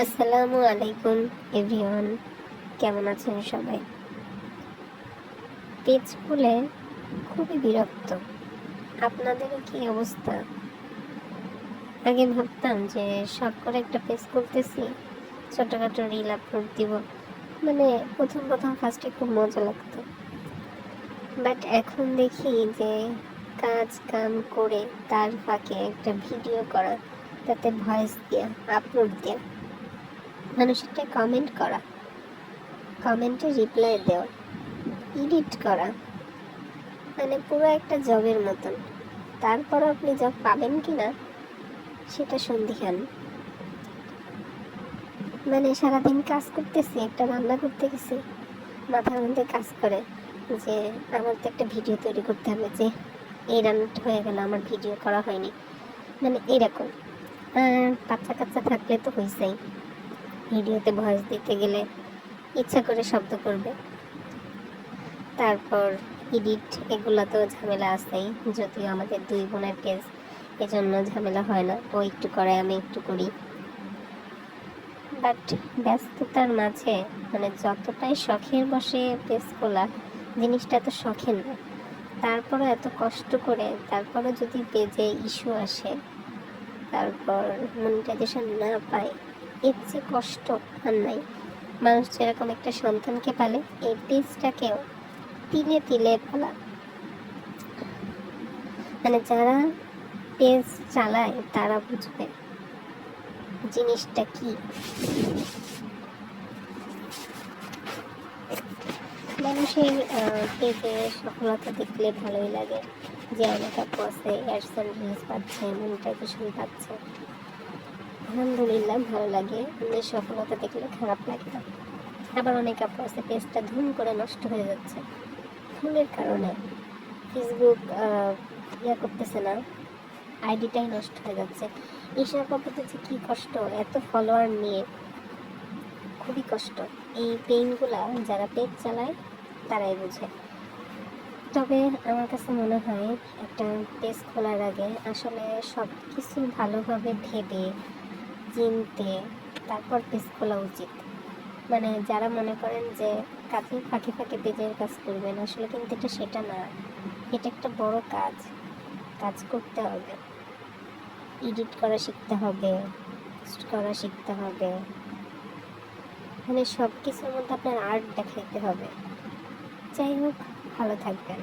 আসসালামু আলাইকুম এভরিওয়ান, কেমন আছেন সবাই? পেজ খুলে খুবই বিরক্ত। আপনাদেরও কি অবস্থা? আগে ভাবতাম যে শখ করে একটা পেজ খুলতেছি, ছোটখাটো রিল আপলোড দিব, মানে প্রথম ফার্স্টে খুব মজা লাগতো। বাট এখন দেখি যে কাজ কাম করে তার ফাঁকে একটা ভিডিও করা, তাতে ভয়েস দেওয়া, আপলোড দেওয়া, মানুষেরটা কমেন্ট করা, কমেন্টে রিপ্লাই দেওয়া, এডিট করা, মানে পুরো একটা জবের মতন। তারপর আপনি জব পাবেন কি না সেটা সন্দিহান। মানে সারাদিন কাজ করতেছি, একটা রান্না করতে গেছি, মাথার মধ্যে কাজ করে যে আমার তো একটা ভিডিও তৈরি করতে হবে, যে এই রান্নাটা হয়ে গেল, আমার ভিডিও করা হয়নি, মানে এরকম। আর বাচ্চা কাচ্চা থাকলে তো হয়েছেই, ভিডিওতে ভয়েস দিতে গেলে ইচ্ছা করে শব্দ করবে, তারপর এডিট, এগুলো তো ঝামেলা আছেই। যদিও আমাদের দুই বোনের পেজ, এজন্য ঝামেলা হয় না, ও একটু করে আমি একটু করি। বাট ব্যস্ততার মাঝে মানে যতটাই শখের বসে পেজ খোলা, জিনিসটা এত শখের না। তারপরে এত কষ্ট করে, তারপরে যদি পেজে ইস্যু আসে, তারপর মনিটাইজেশন না পায়, এর যে কষ্ট আর নাই। মানুষ যেরকম একটা সন্তানকে পালে, এই পেজটাকেও তিলে তিলে পালা। মানে যারা পেজ চালায় তারা বুঝবে জিনিসটা কি। মানুষের পেজে সফলতা দেখলে ভালোই লাগে, যে অনেক আপু আছে অ্যাডসেন্স রিলস পাচ্ছে, মনিটাইজেশন পাচ্ছে, আলহামদুলিল্লাহ ভালো লাগে। অন্যের সফলতা দেখলে খারাপ লাগে না। আবার অনেক আপু আছে পেজটা ধুম করে নষ্ট হয়ে যাচ্ছে ভুলের কারণে, ফেসবুক করতেছে না, আইডিটাই নষ্ট হয়ে যাচ্ছে। এইসব আপুদের যে কী কষ্ট, এত ফলোয়ার নিয়ে খুবই কষ্ট। এই পেইনগুলা যারা পেজ চালায় তারাই বুঝে। তবে আমার কাছে মনে হয় একটা পেজ খোলার আগে আসলে সব কিছু ভালোভাবে ভেবে চিনতে তারপর পেজ খোলা উচিত। মানে যারা মনে করেন যে কাজের ফাঁকে ফাঁকে পেজের কাজ করবেন, আসলে কিন্তু এটা সেটা না। এটা একটা বড় কাজ, কাজ করতে হবে, এডিট করা শিখতে হবে, পোস্ট করা শিখতে হবে, মানে সব কিছুর মধ্যে আপনার আর্ট দেখাইতে হবে। যাই হোক, ভালো থাকবেন।